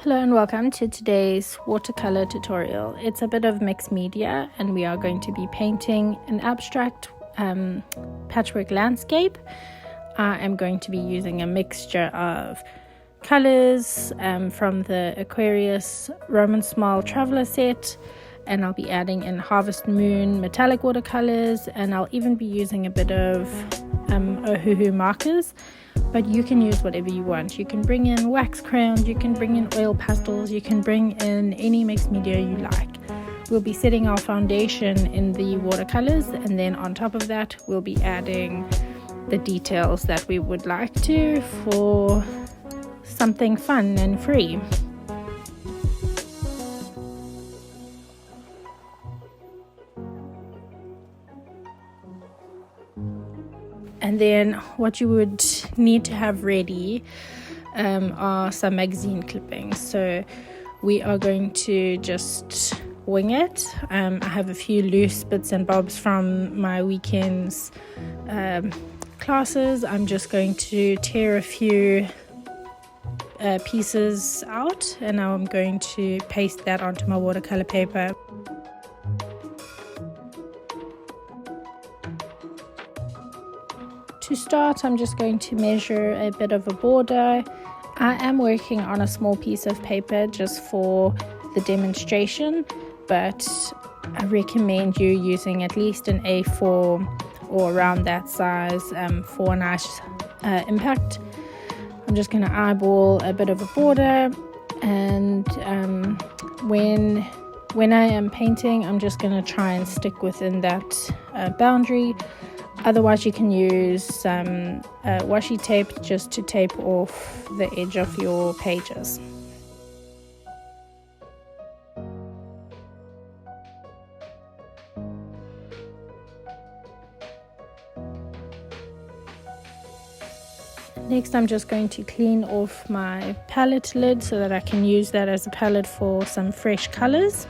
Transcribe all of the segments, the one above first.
Hello and welcome to today's watercolor tutorial. It's a bit of mixed media and we are going to be painting an abstract patchwork landscape. I am going to be using a mixture of colors from the Aquarius Roman Small Traveler set, and I'll be adding in Harvest Moon metallic watercolors, and I'll even be using a bit of Ohuhu markers. But you can use whatever you want. You can bring in wax crayons, you can bring in oil pastels, you can bring in any mixed media you like. We'll be setting our foundation in the watercolors, and then on top of that we'll be adding the details that we would like to for something fun and free. And then what you would need to have ready are some magazine clippings. So we are going to just wing it. I have a few loose bits and bobs from my weekend's classes. I'm just going to tear a few pieces out, and now I'm going to paste that onto my watercolor paper. To start, I'm just going to measure a bit of a border. I am working on a small piece of paper just for the demonstration, but I recommend you using at least an A4 or around that size for a nice impact. I'm just going to eyeball a bit of a border, and when I am painting, I'm just going to try and stick within that boundary. Otherwise, you can use some washi tape just to tape off the edge of your pages. Next, I'm just going to clean off my palette lid so that I can use that as a palette for some fresh colors.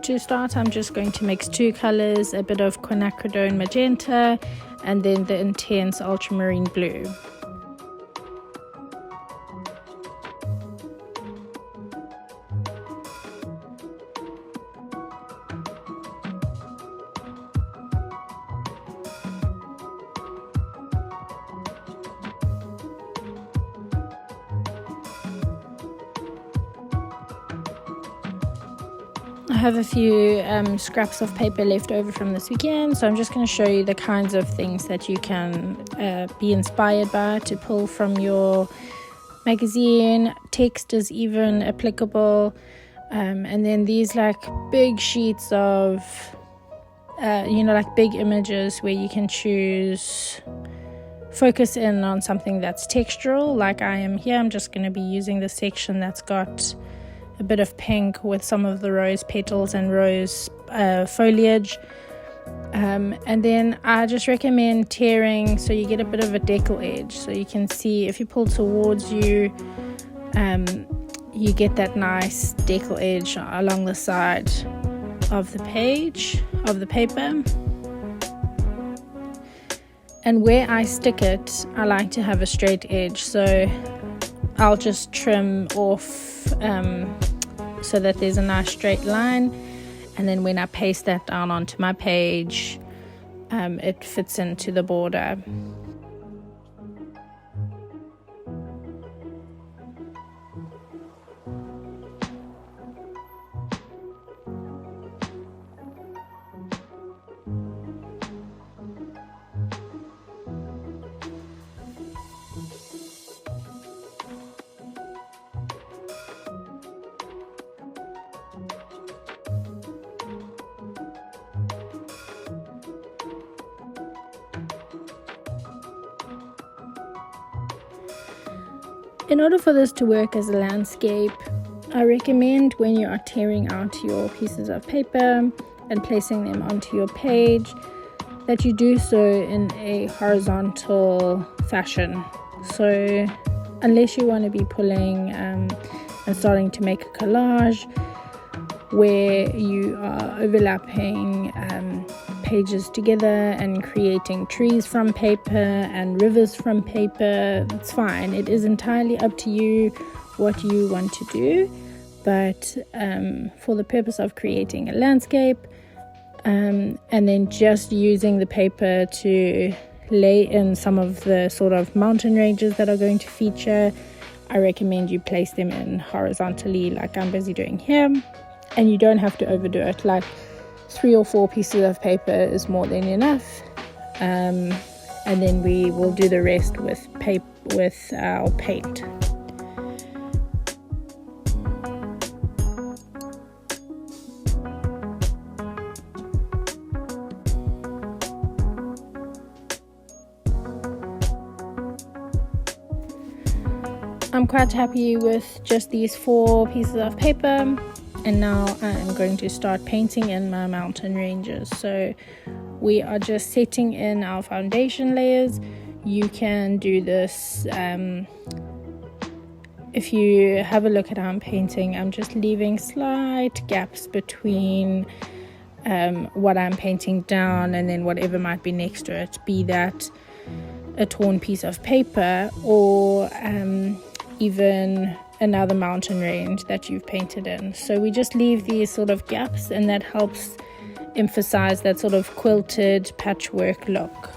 To start, I'm just going to mix two colors, a bit of quinacridone magenta and then the intense ultramarine blue. I have a few scraps of paper left over from this weekend, so I'm just going to show you the kinds of things that you can be inspired by to pull from your magazine. Text is even applicable, and then these like big sheets of like big images where you can choose focus in on something that's textural, like I am here. I'm just going to be using the section that's got a bit of pink with some of the rose petals and rose foliage, and then I just recommend tearing so you get a bit of a decal edge, so you can see if you pull towards you, you get that nice decal edge along the side of the page of the paper. And where I stick it, I like to have a straight edge, so I'll just trim off so that there's a nice straight line, and then when I paste that down onto my page, it fits into the border. In order for this to work as a landscape, I recommend when you are tearing out your pieces of paper and placing them onto your page that you do so in a horizontal fashion. So unless you want to be pulling and starting to make a collage where you are overlapping pages together and creating trees from paper and rivers from paper, it's fine. It is entirely up to you what you want to do, but for the purpose of creating a landscape and then just using the paper to lay in some of the sort of mountain ranges that are going to feature, I recommend you place them in horizontally like I'm busy doing here, and you don't have to overdo it. Like 3 or 4 pieces of paper is more than enough, and then we will do the rest with our paint. I'm quite happy with just these 4 pieces of paper, and now I'm going to start painting in my mountain ranges. So we are just setting in our foundation layers. You can do this if you have a look at how I'm painting. I'm just leaving slight gaps between what I'm painting down and then whatever might be next to it, be that a torn piece of paper or even another mountain range that you've painted in. So we just leave these sort of gaps, and that helps emphasize that sort of quilted patchwork look.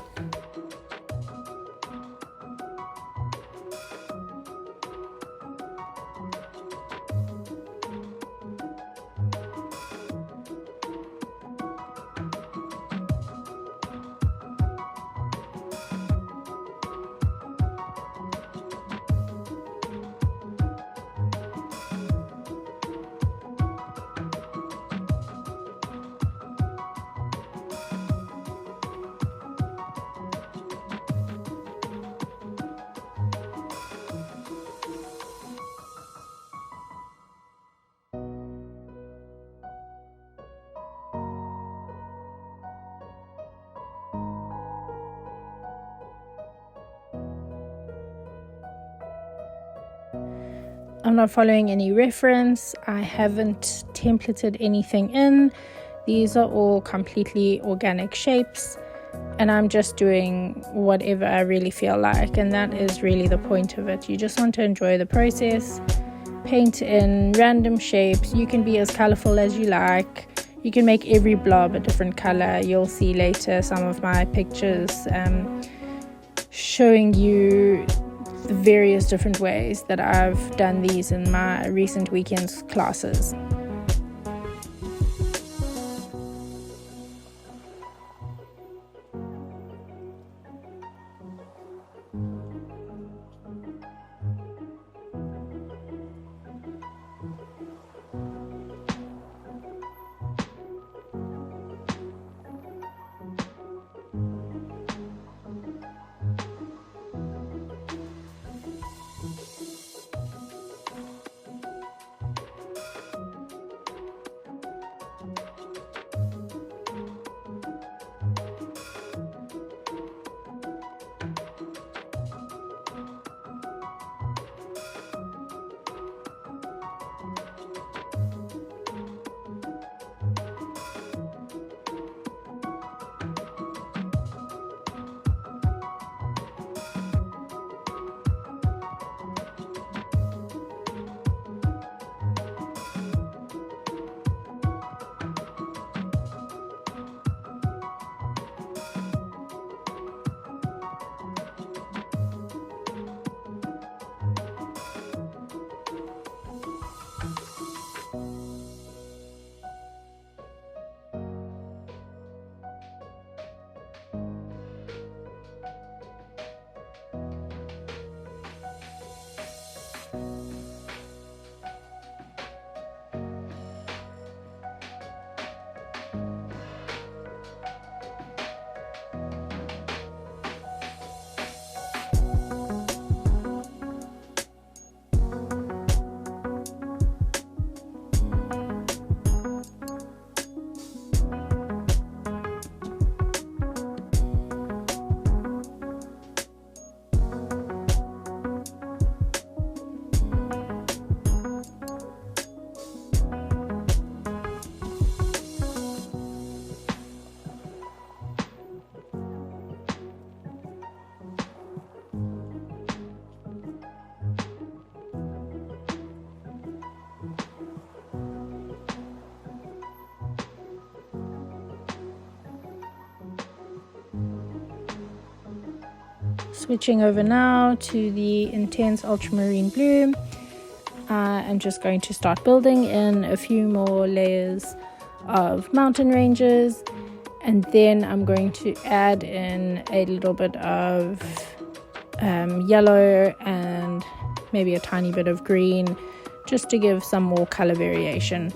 I'm not following any reference. I haven't templated anything in. These are all completely organic shapes, and I'm just doing whatever I really feel like, and that is really the point of it. You just want to enjoy the process, paint in random shapes. You can be as colorful as you like. You can make every blob a different color. You'll see later some of my pictures showing you the various different ways that I've done these in my recent weekend's classes. Switching over now to the intense ultramarine blue. I'm just going to start building in a few more layers of mountain ranges, and then I'm going to add in a little bit of yellow and maybe a tiny bit of green, just to give some more color variation.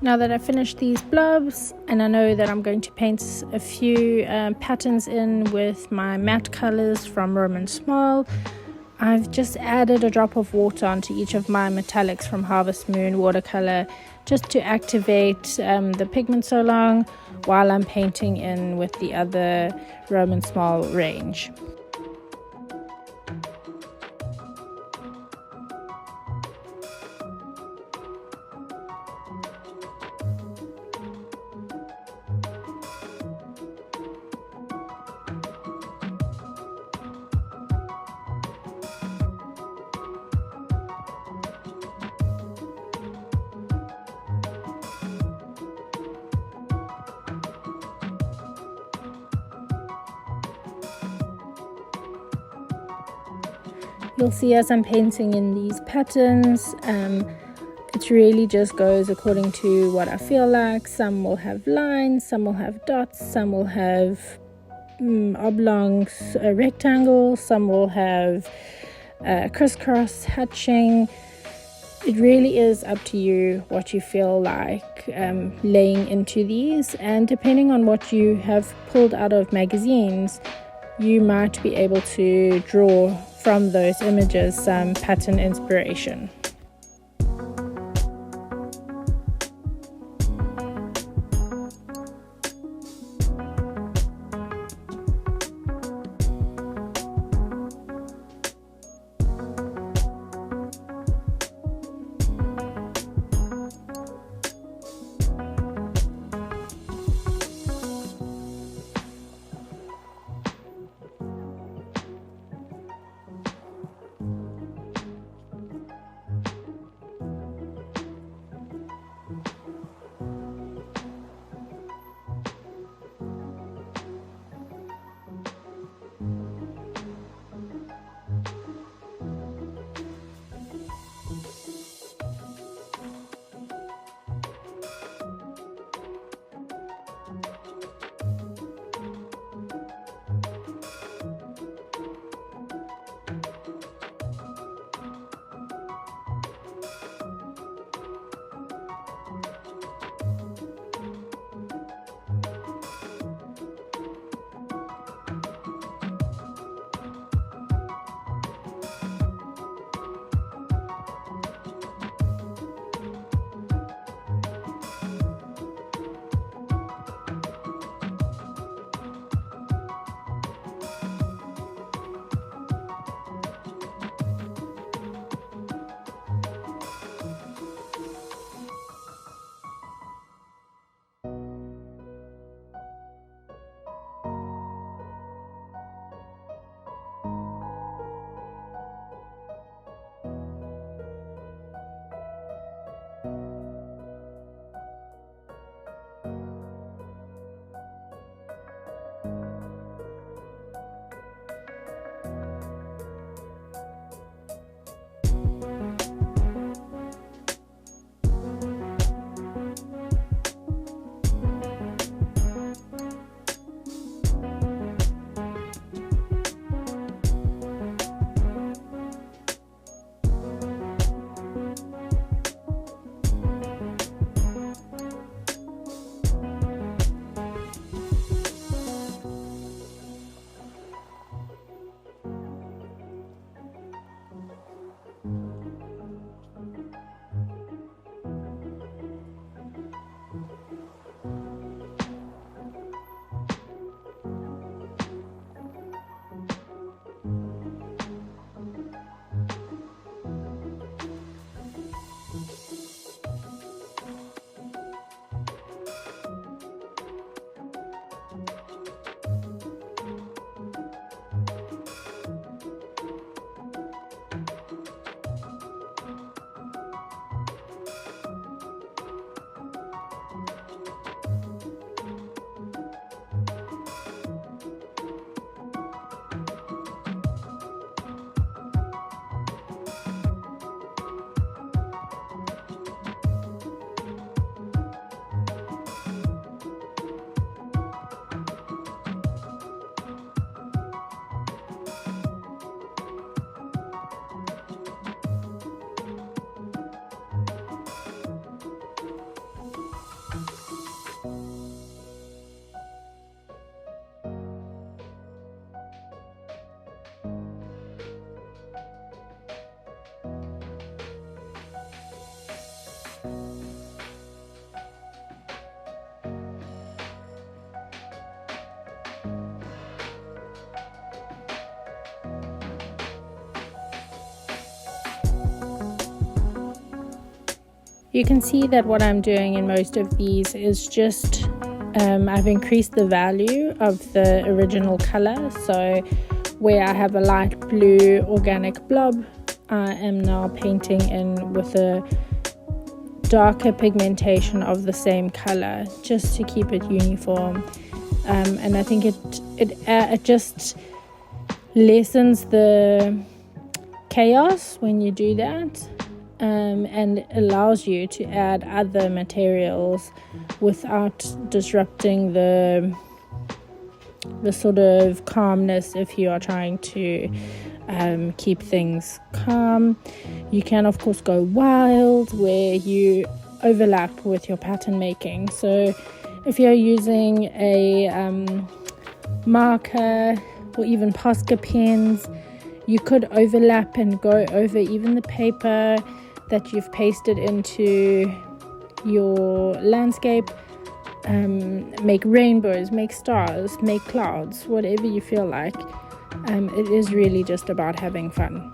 Now that I've finished these blobs and I know that I'm going to paint a few patterns in with my matte colors from Roman Small, I've just added a drop of water onto each of my metallics from Harvest Moon watercolor just to activate the pigment so long while I'm painting in with the other Roman Small range. You'll see as I'm painting in these patterns, it really just goes according to what I feel like. Some will have lines, some will have dots, some will have oblongs, rectangles, some will have crisscross hatching. It really is up to you what you feel like laying into these, and depending on what you have pulled out of magazines, you might be able to draw from those images some pattern inspiration. You can see that what I'm doing in most of these is just I've increased the value of the original color. So where I have a light blue organic blob, I am now painting in with a darker pigmentation of the same color, just to keep it uniform. And I think it just lessens the chaos when you do that, and allows you to add other materials without disrupting the sort of calmness. If you are trying to keep things calm, you can of course go wild where you overlap with your pattern making. So if you're using a marker or even Posca pens, you could overlap and go over even the paper that you've pasted into your landscape. Make rainbows, make stars, make clouds, whatever you feel like. It is really just about having fun.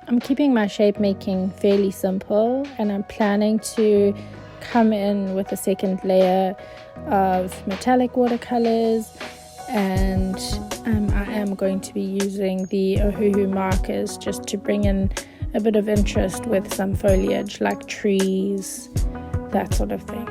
I'm keeping my shape making fairly simple, and I'm planning to come in with a second layer of metallic watercolors, and I am going to be using the Ohuhu markers just to bring in a bit of interest with some foliage like trees, that sort of thing.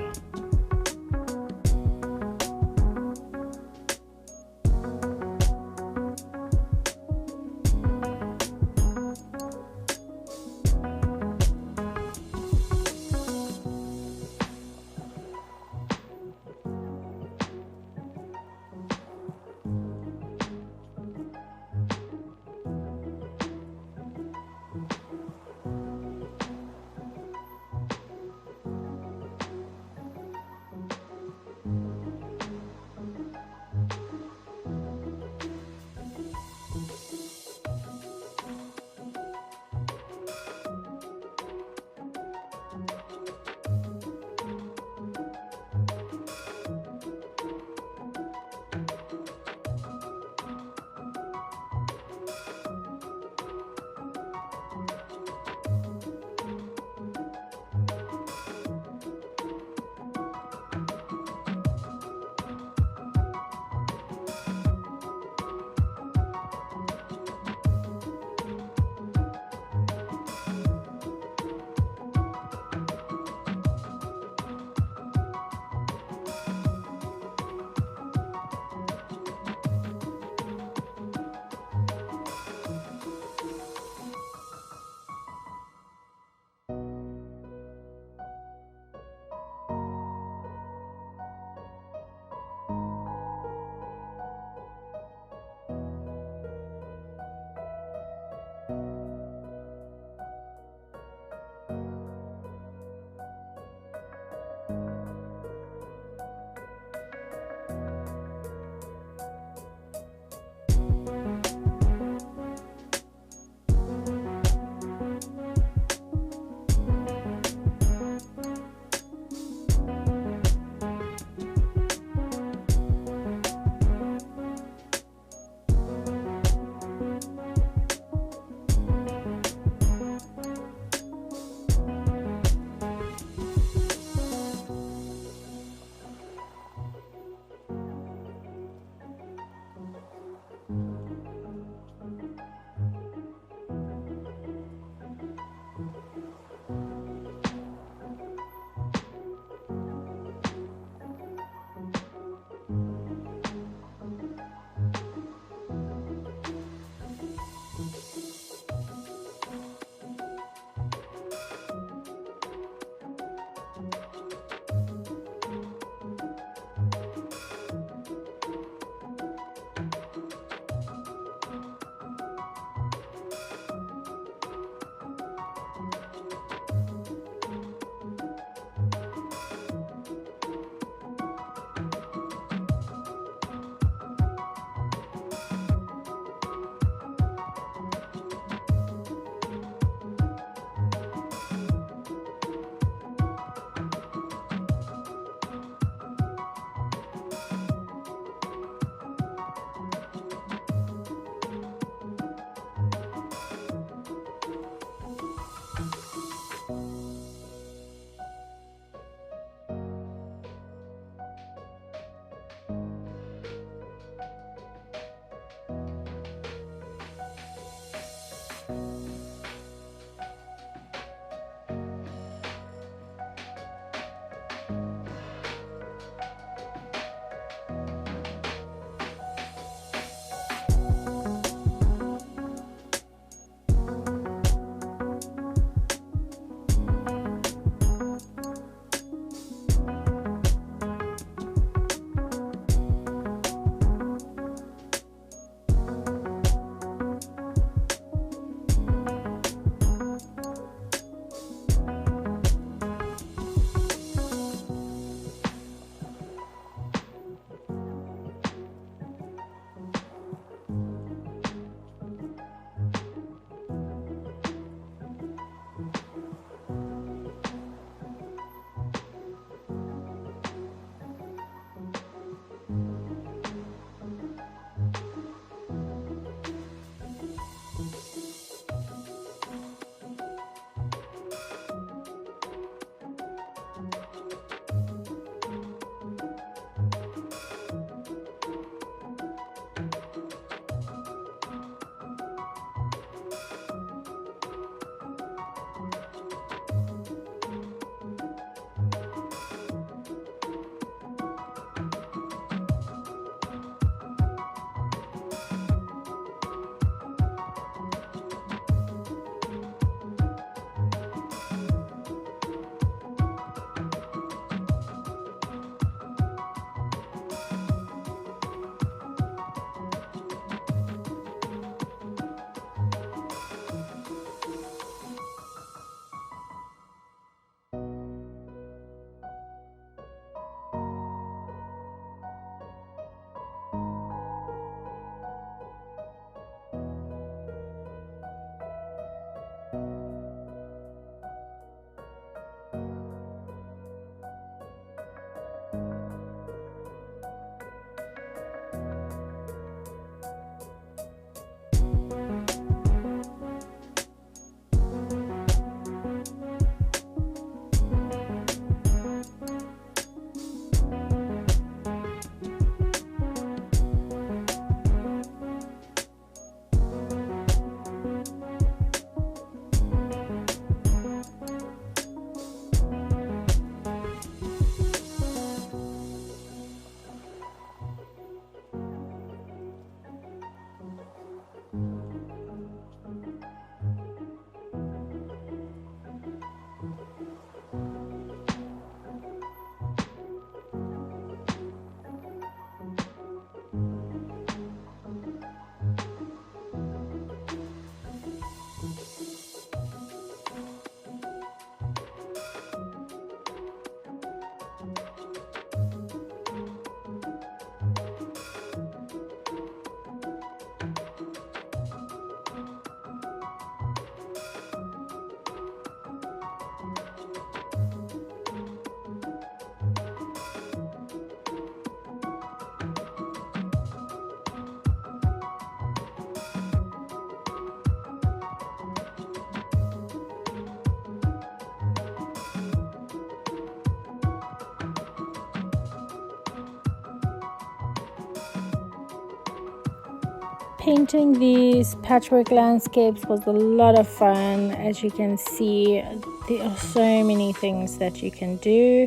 painting these patchwork landscapes was a lot of fun. As you can see, there are so many things that you can do,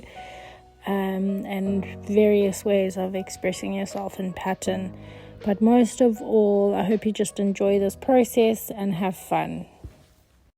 and various ways of expressing yourself in pattern. But most of all, I hope you just enjoy this process and have fun.